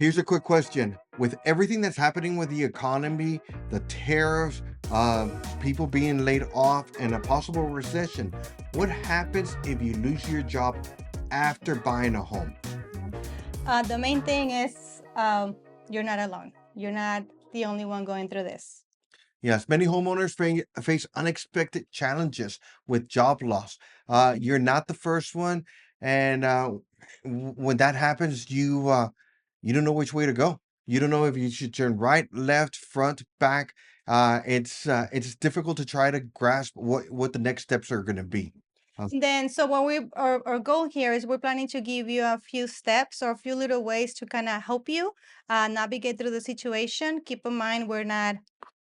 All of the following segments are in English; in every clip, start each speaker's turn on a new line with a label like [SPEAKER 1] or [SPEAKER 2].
[SPEAKER 1] Here's a quick question. With everything that's happening with the economy, the tariffs, uh, people being laid off, and a possible recession, what happens if you lose your job after buying a home?
[SPEAKER 2] The main thing is you're not alone. You're not the only one going through this.
[SPEAKER 1] Yes, many homeowners face unexpected challenges with job loss. You're not the first one, and when that happens, you don't know which way to go. You don't know if you should turn right, left, front, back. It's difficult to try to grasp what the next steps are going to be. Uh,
[SPEAKER 2] Then, so what our goal here is we're planning to give you a few steps or a few little ways to kind of help you navigate through the situation. Keep in mind, we're not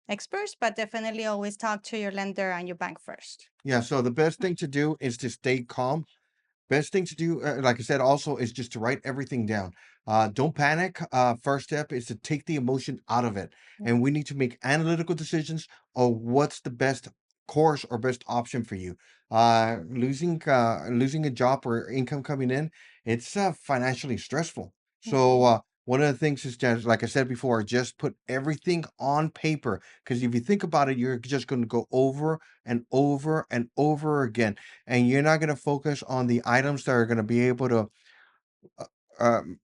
[SPEAKER 2] experts, but definitely always talk to your lender and your bank first.
[SPEAKER 1] yeah, so the best thing to do is to stay calm. Best thing to do, like I said, also is just to write everything down. Don't panic. First step is to take the emotion out of it. And we need to make analytical decisions on what's the best course or best option for you. Losing a job or income coming in, it's financially stressful. So
[SPEAKER 2] Mhm.
[SPEAKER 1] one of the things is just, like I said before, just put everything on paper. Because if you think about it, you're just going to go over and over and over again, and you're not going to focus on the items that are going to be able to uh, um,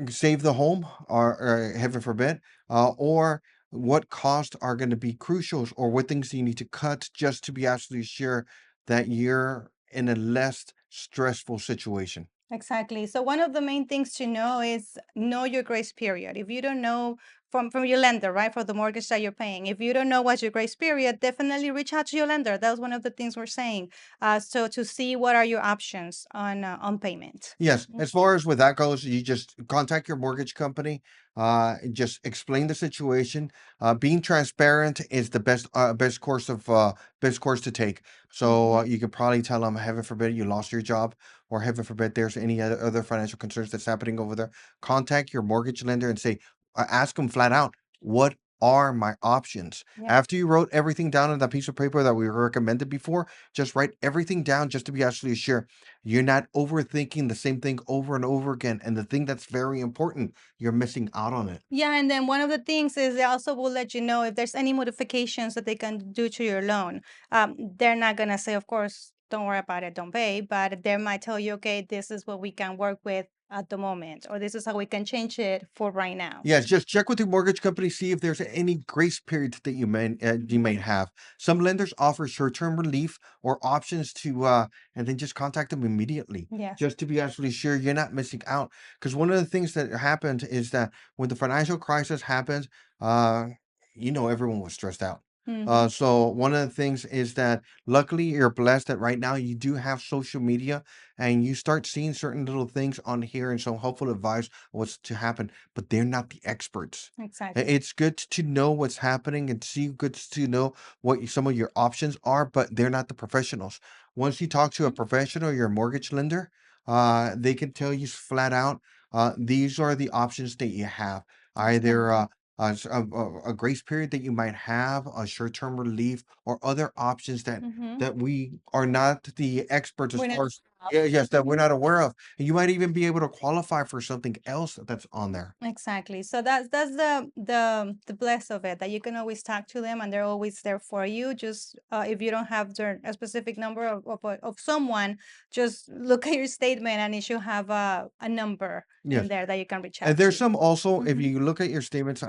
[SPEAKER 1] save the home, or heaven forbid, or what costs are going to be crucial, or what things you need to cut just to be absolutely sure that you're in a less stressful situation.
[SPEAKER 2] Exactly. So one of the main things to know is know your grace period. If you don't know from your lender, right, for the mortgage that you're paying, if you don't know what's your grace period, definitely reach out to your lender. That's one of the things we're saying. So to see what are your options on payment.
[SPEAKER 1] Yes, as
[SPEAKER 2] Mhm.
[SPEAKER 1] far as with that goes, you just contact your mortgage company, and just explain the situation. Being transparent is the best course to take. So
[SPEAKER 2] Mhm.
[SPEAKER 1] you could probably tell them, heaven forbid, you lost your job, or heaven forbid, there's any other financial concerns that's happening over there. Contact your mortgage lender and say, ask them flat out, what are my options?
[SPEAKER 2] Yeah.
[SPEAKER 1] After you wrote everything down on that piece of paper that we recommended before, just write everything down just to be absolutely sure you're not overthinking the same thing over and over again. And the thing that's very important, you're missing out on it.
[SPEAKER 2] Yeah, and then one of the things is they also will let you know if there's any modifications that they can do to your loan. They're not gonna say, of course, don't worry about it, don't pay, but they might tell you, okay, this is what we can work with at the moment, or this is how we can change it for right now.
[SPEAKER 1] Yes, just check with your mortgage company, see if there's any grace periods that you may have. Some lenders offer short-term relief or options and then just contact them immediately,
[SPEAKER 2] Yes.
[SPEAKER 1] just to be absolutely sure you're not missing out. Because one of the things that happened is that when the financial crisis happened, uh, everyone was stressed out.
[SPEAKER 2] Hmm.
[SPEAKER 1] So one of the things is that luckily you're blessed that right now you do have social media, and you start seeing certain little things on here and some helpful advice what's to happen, but they're not the experts.
[SPEAKER 2] Exactly.
[SPEAKER 1] It's good to know what's happening and good to know what some of your options are, but they're not the professionals. Once you talk to a
[SPEAKER 2] Mhm.
[SPEAKER 1] professional, your mortgage lender, they can tell you flat out, these are the options that you have. Either
[SPEAKER 2] Exactly.
[SPEAKER 1] a grace period that you might have, a short-term relief, or other options
[SPEAKER 2] Hmm.
[SPEAKER 1] that we are not the experts as
[SPEAKER 2] We're not.
[SPEAKER 1] far as, yeah, yes, that we're not aware of. And you might even be able to qualify for something else that's on there.
[SPEAKER 2] Exactly. So that's the bless of it that you can always talk to them and they're always there for you. Just if you don't have a specific number of someone, just look at your statement and it should have a number in
[SPEAKER 1] Yes.
[SPEAKER 2] there that you can reach
[SPEAKER 1] And
[SPEAKER 2] out
[SPEAKER 1] there's
[SPEAKER 2] to.
[SPEAKER 1] some also, if
[SPEAKER 2] Hmm.
[SPEAKER 1] you look at your statements,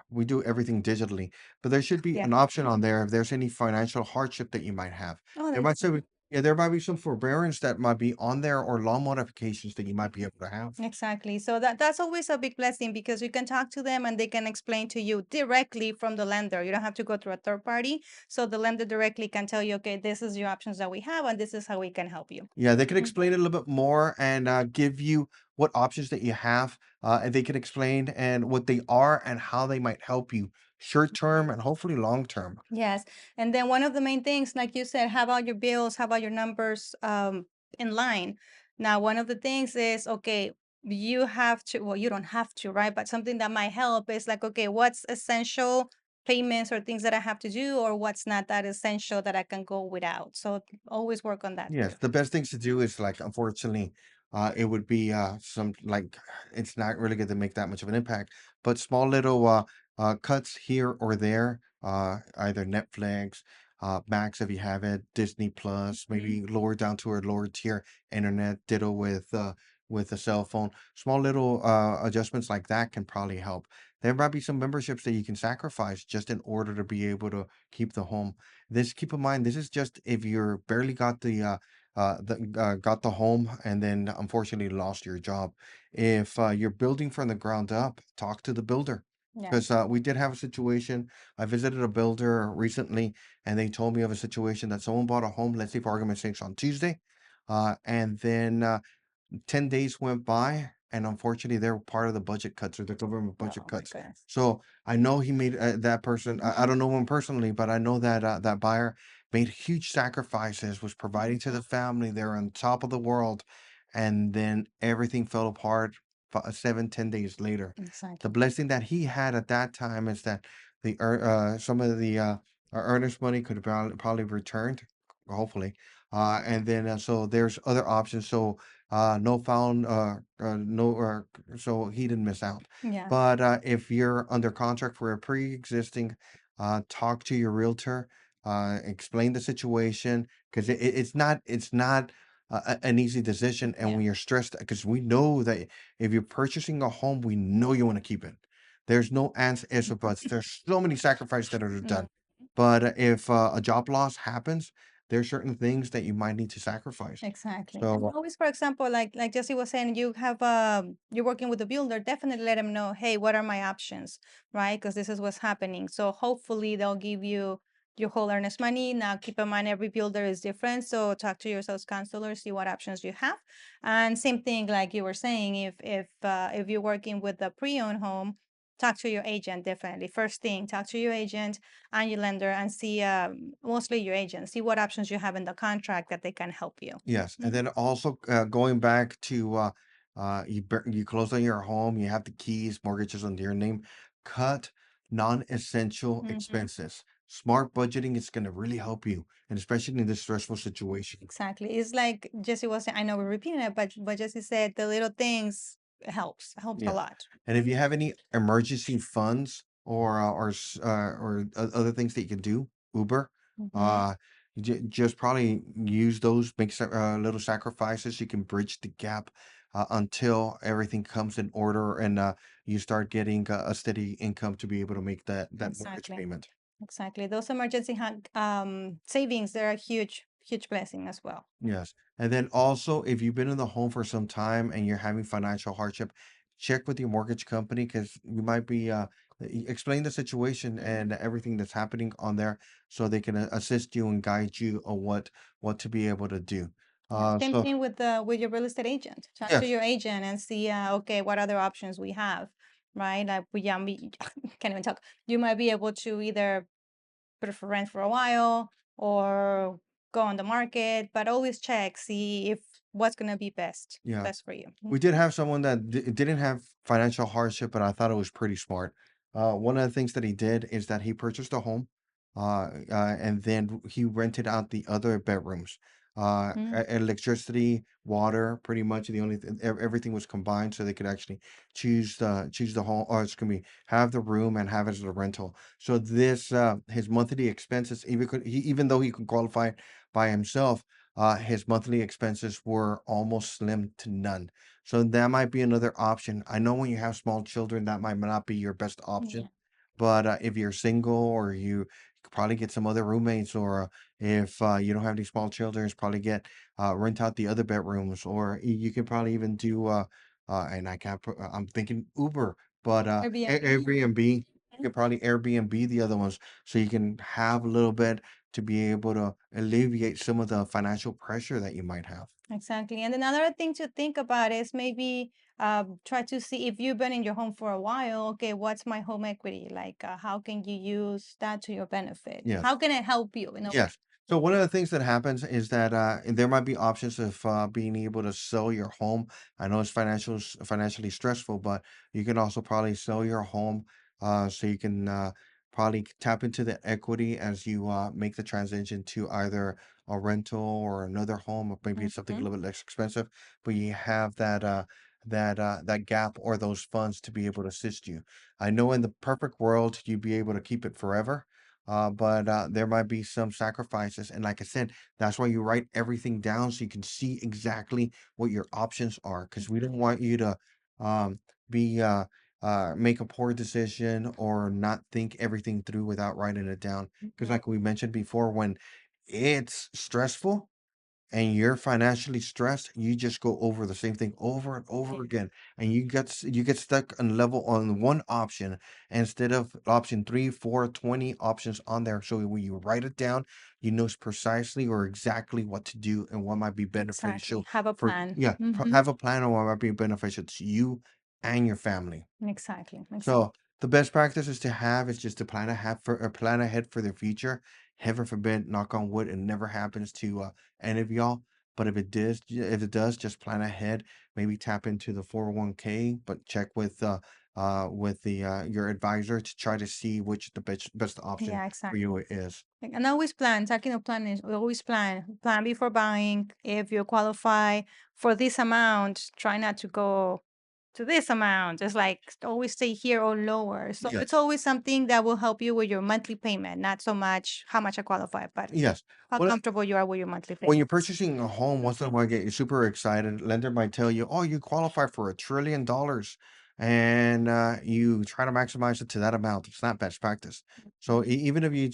[SPEAKER 1] we do everything digitally, but there should be
[SPEAKER 2] Yeah.
[SPEAKER 1] an option on there if there's any financial hardship that you might have.
[SPEAKER 2] Oh,
[SPEAKER 1] There
[SPEAKER 2] they
[SPEAKER 1] might
[SPEAKER 2] do.
[SPEAKER 1] say, yeah, there might be some forbearance that might be on there, or loan modifications that you might be able to have.
[SPEAKER 2] Exactly. So that's always a big blessing because you can talk to them and they can explain to you directly from the lender. You don't have to go through a third party. So the lender directly can tell you, okay, this is your options that we have and this is how we can help you.
[SPEAKER 1] Yeah, they can explain it a little bit more, and give you what options that you have, and they can explain and what they are and how they might help you short term and hopefully long term.
[SPEAKER 2] Yes. And then one of the main things, like you said, how about your bills? How about your numbers in line? Now, one of the things is, okay, you have to, well, you don't have to, right? But something that might help is like, okay, what's essential payments or things that I have to do, or what's not that essential that I can go without? So always work on that too.
[SPEAKER 1] Yes, the best things to do is, like, unfortunately, it would be some like it's not really going to make that much of an impact, but small little cuts here or there, either Netflix, Max if you have it, Disney Plus,
[SPEAKER 2] Mhm.
[SPEAKER 1] maybe lower down to a lower tier internet, ditto with a cell phone. Small little adjustments like that can probably help. There might be some memberships that you can sacrifice just in order to be able to keep the home. This keep in mind, this is just if you're barely got the home and then unfortunately lost your job. If you're building from the ground up, talk to the builder.
[SPEAKER 2] Yeah.
[SPEAKER 1] Because we did have a situation. I visited a builder recently, and they told me of a situation that someone bought a home, let's say for argument's sake, on Tuesday, and then 10 days went by, and unfortunately, they were part of the budget cuts or the government budget
[SPEAKER 2] Oh my
[SPEAKER 1] cuts.
[SPEAKER 2] goodness.
[SPEAKER 1] So I know he made that person. I don't know him personally, but I know that that buyer made huge sacrifices, was providing to the family. They're on top of the world, and then everything fell apart 7, 10 days later. The
[SPEAKER 2] Exactly.
[SPEAKER 1] blessing that he had at that time is that some of the earnest money could have probably returned, hopefully, and then so there's other options. So no found, no, so he didn't miss out.
[SPEAKER 2] Yeah.
[SPEAKER 1] But if you're under contract for a pre-existing, talk to your realtor, explain the situation because it's not an easy decision. And
[SPEAKER 2] Yeah.
[SPEAKER 1] when you're stressed, because we know that if you're purchasing a home, we know you want to keep it. There's no answer, ifs, or buts. There's so many sacrifices that are
[SPEAKER 2] Mm.
[SPEAKER 1] done. But if a job loss happens, there's certain things that you might need to sacrifice.
[SPEAKER 2] Exactly. And
[SPEAKER 1] So
[SPEAKER 2] always, for example, like Jesse was saying, you have you're working with the builder, definitely let them know, hey, what are my options, right? Because this is what's happening. So hopefully they'll give you your whole earnest money. Now keep in mind every builder is different. So talk to your sales counselor, see what options you have. And same thing like you were saying, if you're working with a pre-owned home, talk to your agent definitely. First thing, talk to your agent and your lender and see mostly your agent, see what options you have in the contract that they can help you.
[SPEAKER 1] yes, and
[SPEAKER 2] Mhm.
[SPEAKER 1] then also going back to you close on your home, you have the keys, mortgages under your name. Cut non-essential
[SPEAKER 2] Mhm.
[SPEAKER 1] expenses. Smart budgeting is going to really help you, and especially in this stressful situation.
[SPEAKER 2] Exactly. It's like Jesse was saying, I know we're repeating it, but Jesse said the little things helps a
[SPEAKER 1] Yeah.
[SPEAKER 2] lot.
[SPEAKER 1] And if you have any emergency funds or other things that you can do, Uber,
[SPEAKER 2] Hmm.
[SPEAKER 1] uh, just probably use those, make little sacrifices. You can bridge the gap until everything comes in order and you start getting a steady income to be able to make that mortgage
[SPEAKER 2] Exactly.
[SPEAKER 1] payment.
[SPEAKER 2] Exactly. Those emergency savings, they're a huge blessing as well.
[SPEAKER 1] Yes. And then also, if you've been in the home for some time and you're having financial hardship, check with your mortgage company because you might be explain the situation and everything that's happening on there so they can assist you and guide you on what to be able to do.
[SPEAKER 2] Yeah. Same
[SPEAKER 1] So
[SPEAKER 2] thing with your real estate agent. Talk to
[SPEAKER 1] yes,
[SPEAKER 2] your agent and see, okay, what other options we have, right? Like we can't even talk. You might be able to either put it for rent for a while or go on the market, but always check, see if what's gonna be
[SPEAKER 1] yeah.
[SPEAKER 2] best for you.
[SPEAKER 1] We did have someone that didn't have financial hardship, but I thought it was pretty smart. One of the things that he did is that he purchased a home, and then he rented out the other bedrooms.
[SPEAKER 2] Mm.
[SPEAKER 1] Electricity, water, pretty much the only everything was combined, so they could actually choose the home, or it's gonna be have the room and have it as a rental. So this his monthly expenses, even though he could qualify by himself, his monthly expenses were almost slim to none. So that might be another option. I know when you have small children, that might not be your best
[SPEAKER 2] Yeah.
[SPEAKER 1] option. But if you're single or you could probably get some other roommates, or if you don't have any small children, it's probably get rent out the other bedrooms, or you can probably even do and I can't. I'm thinking Uber, but
[SPEAKER 2] Airbnb.
[SPEAKER 1] Airbnb. You
[SPEAKER 2] Mhm.
[SPEAKER 1] could probably Airbnb the other ones, so you can have a little bit to be able to alleviate some of the financial pressure that you might have.
[SPEAKER 2] Exactly. And another thing to think about is maybe try to see if you've been in your home for a while. Okay, what's my home equity? Like, how can you use that to your benefit?
[SPEAKER 1] Yes.
[SPEAKER 2] How can it help you in a way?
[SPEAKER 1] Yes. So one of the things that happens is that there might be options of being able to sell your home. I know it's financially stressful, but you can also probably sell your home so you can probably tap into the equity as you make the transition to either a rental or another home, or maybe it's something a
[SPEAKER 2] Mhm.
[SPEAKER 1] little bit less expensive, but you have that gap or those funds to be able to assist you. I know in the perfect world you'd be able to keep it forever, but there might be some sacrifices. And like I said, that's why you write everything down so you can see exactly what your options are. Because we don't want you to um, be make a poor decision or not think everything through without writing it down. Because
[SPEAKER 2] Mhm.
[SPEAKER 1] like we mentioned before, when it's stressful and you're financially stressed, you just go over the same thing over and over
[SPEAKER 2] Yeah,
[SPEAKER 1] again, and you get stuck on level on one option instead of option 3, 4, 20 options on there. So when you write it down, you know precisely or exactly what to do and what might be beneficial
[SPEAKER 2] exactly. Have a
[SPEAKER 1] for,
[SPEAKER 2] plan.
[SPEAKER 1] yeah,
[SPEAKER 2] Mhm.
[SPEAKER 1] have a plan on what might be beneficial to you and your family.
[SPEAKER 2] Exactly.
[SPEAKER 1] So the best practice is to have is just to plan ahead for the future. Heaven forbid, knock on wood, it never happens to any of y'all. But if it does, just plan ahead. Maybe tap into the 401k, but check with the your advisor to try to see which the best option
[SPEAKER 2] Yeah,
[SPEAKER 1] for
[SPEAKER 2] exactly.
[SPEAKER 1] you is.
[SPEAKER 2] And always plan. Talking of planning, we always plan. Plan before buying. If you qualify for this amount, try not to go to this amount. It's like always stay here or lower. So it's
[SPEAKER 1] Yes.
[SPEAKER 2] always something that will help you with your monthly payment, not so much how much I qualify, but
[SPEAKER 1] Yes.
[SPEAKER 2] how
[SPEAKER 1] Well,
[SPEAKER 2] comfortable you are with your monthly
[SPEAKER 1] when you're
[SPEAKER 2] payments.
[SPEAKER 1] purchasing a home, once in a while, get you super excited. Lender might tell you, "Oh, you qualify for $1 trillion," and you try to maximize it to that amount. It's not best practice. So
[SPEAKER 2] Mhm.
[SPEAKER 1] even if you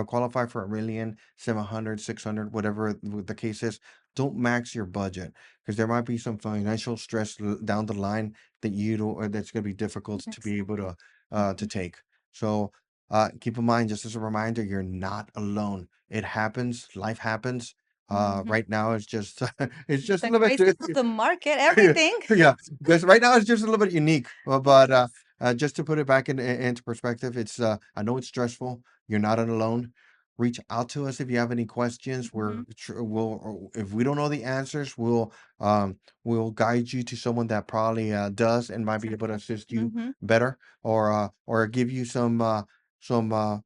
[SPEAKER 1] qualify for 1 million, 700, 600, whatever the case is, don't max your budget because there might be some financial stress down the line that you don't, or that's going to be difficult to be able
[SPEAKER 2] Exactly.
[SPEAKER 1] to
[SPEAKER 2] Mhm.
[SPEAKER 1] take. So keep in mind, just as a reminder, you're not alone. It happens. Life happens.
[SPEAKER 2] Mhm.
[SPEAKER 1] Right now it's just it's just a
[SPEAKER 2] The
[SPEAKER 1] little
[SPEAKER 2] craziness
[SPEAKER 1] bit
[SPEAKER 2] of the market, everything.
[SPEAKER 1] yeah, because right now it's just a little bit unique. But just to put it back into perspective, it's I know it's stressful. You're not alone. Reach out to us if you have any questions.
[SPEAKER 2] Mhm.
[SPEAKER 1] If we don't know the answers, we'll guide you to someone that probably does and might be able to
[SPEAKER 2] Exactly.
[SPEAKER 1] assist you
[SPEAKER 2] Mhm.
[SPEAKER 1] better, or give you some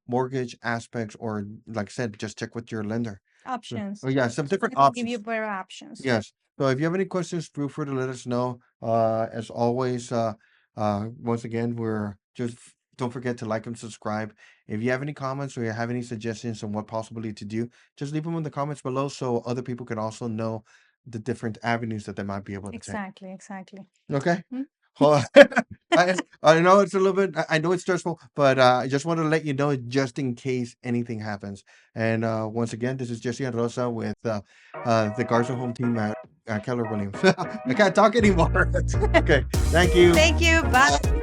[SPEAKER 1] mortgage aspects, or like I said, just check with your lender. So,
[SPEAKER 2] Options.
[SPEAKER 1] oh yeah, some different
[SPEAKER 2] Someone can give you
[SPEAKER 1] options.
[SPEAKER 2] better options.
[SPEAKER 1] Yes. So if you have any questions, feel free to let us know. As always, once again, we're just don't forget to like and subscribe. If you have any comments or you have any suggestions on what possibly to do, just leave them in the comments below so other people can also know the different avenues that they might be able to take.
[SPEAKER 2] Exactly, exactly.
[SPEAKER 1] Okay.
[SPEAKER 2] Mhm.
[SPEAKER 1] Well, I know it's a little bit. I know it's stressful, but I just want to let you know just in case anything happens. And once again, this is Jesse and Rosa with the Garza home team at Keller Williams. I can't talk anymore. Okay. Thank you.
[SPEAKER 2] Thank you. Bye.